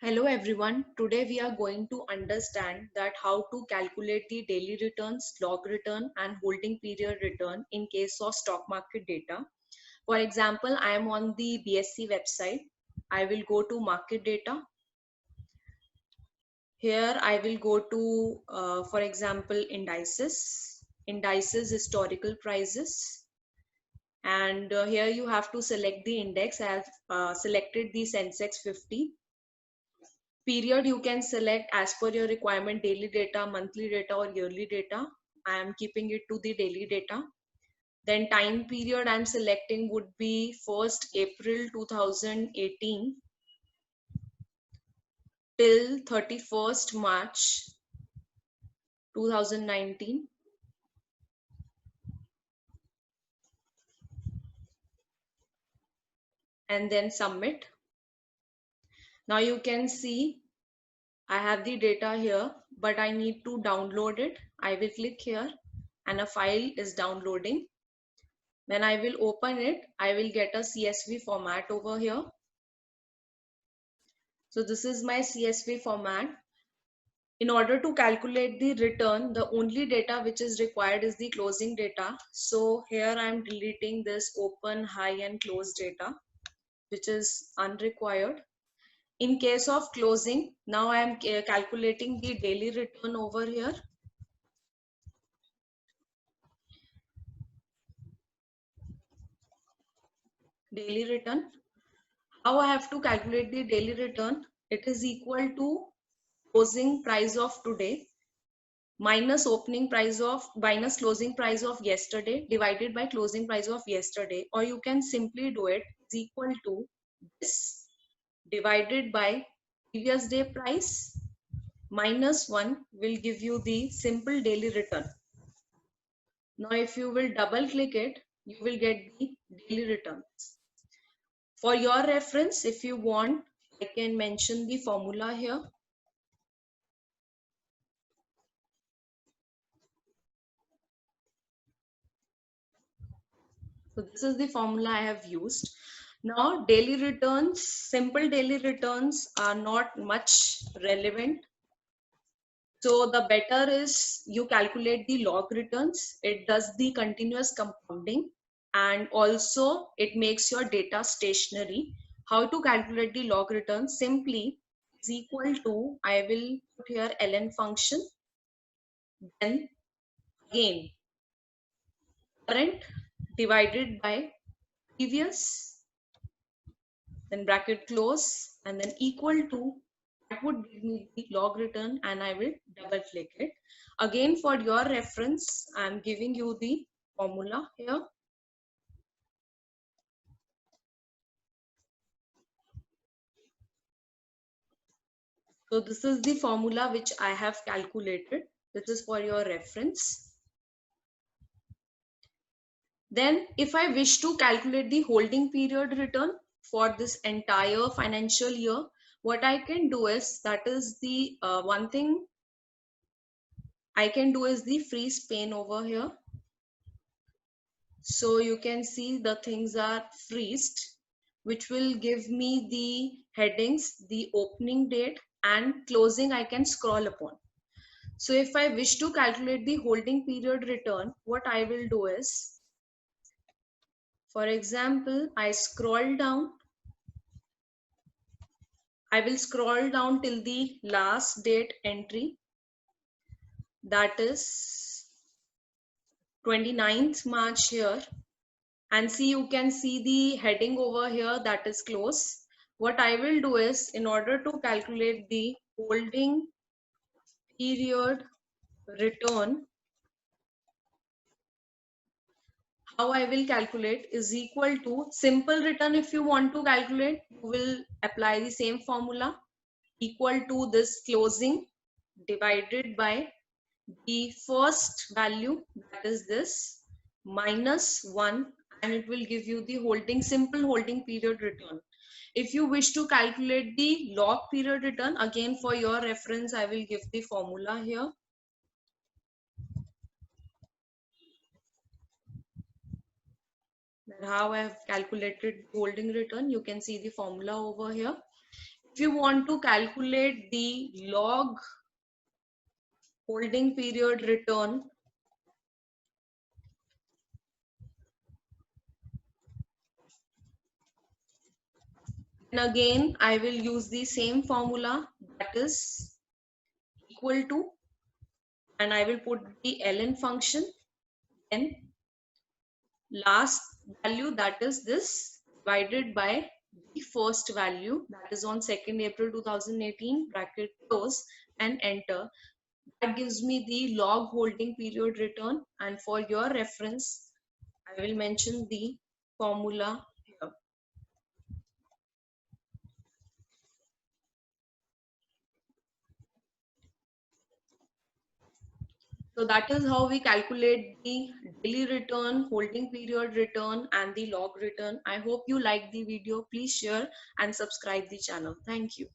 Hello everyone. Today we are going to understand that how to calculate the daily returns, log return and holding period return in case of stock market data. For example, I am on the BSE website. I will go to market data. Here I will go to, for example, indices, historical prices. And here you have to select the index. I have selected the Sensex 50. Period you can select as per your requirement, daily data, monthly data or yearly data. I am keeping it to the daily data. Then time period I'm selecting would be 1st April 2018 till 31st March 2019. And then submit. Now you can see I have the data here, but I need to download it. I will click here and a file is downloading. When I will open it, I will get a CSV format over here. So this is my CSV format. In order to calculate the return, the only data which is required is the closing data. So here I am deleting this open, high and close data, which is unrequired. In case of closing, now I am calculating the daily return over here. Daily return. How I have to calculate the daily return? It is equal to closing price of today minus closing price of yesterday divided by closing price of yesterday, or you can simply do it is equal to this divided by previous day price minus 1 will give you the simple daily return. Now if you will double click it, you will get the daily returns. For your reference, if you want, I can mention the formula here. So this is the formula I have used. Now daily returns, simple daily returns are not much relevant. So the better is you calculate the log returns. It does the continuous compounding and also it makes your data stationary. How to calculate the log return? Simply is equal to, I will put here ln function, then again current divided by previous, then bracket close, and then equal to, that would give me the log return, and I will double click it. Again, for your reference, I am giving you the formula here. So this is the formula which I have calculated. This is for your reference. Then if I wish to calculate the holding period return for this entire financial year, what I can do is, that is the one thing I can do is the freeze pane over here. So you can see the things are freezed, which will give me the headings, the opening date and closing I can scroll upon. So if I wish to calculate the holding period return, what I will do is, for example, I scroll down. I will scroll down till the last date entry, that is 29th March here. And see, you can see the heading over here, that is close. What I will do is, in order to calculate the holding period return, how I will calculate is equal to simple return. If you want to calculate, you will apply the same formula, equal to this closing divided by the first value, that is this, minus 1, and it will give you the simple holding period return. If you wish to calculate the log period return, again for your reference, I will give the formula here. How I have calculated holding return, you can see the formula over here. If you want to calculate the log holding period return, then again I will use the same formula, that is equal to, and I will put the ln function, then last value, that is this, divided by the first value, that is on 2nd April 2018, bracket close and enter. That gives me the log holding period return, and for your reference I will mention the formula here. So that is how we calculate the daily return, holding period return, and the log return. I hope you like the video. Please share and subscribe the channel. Thank you.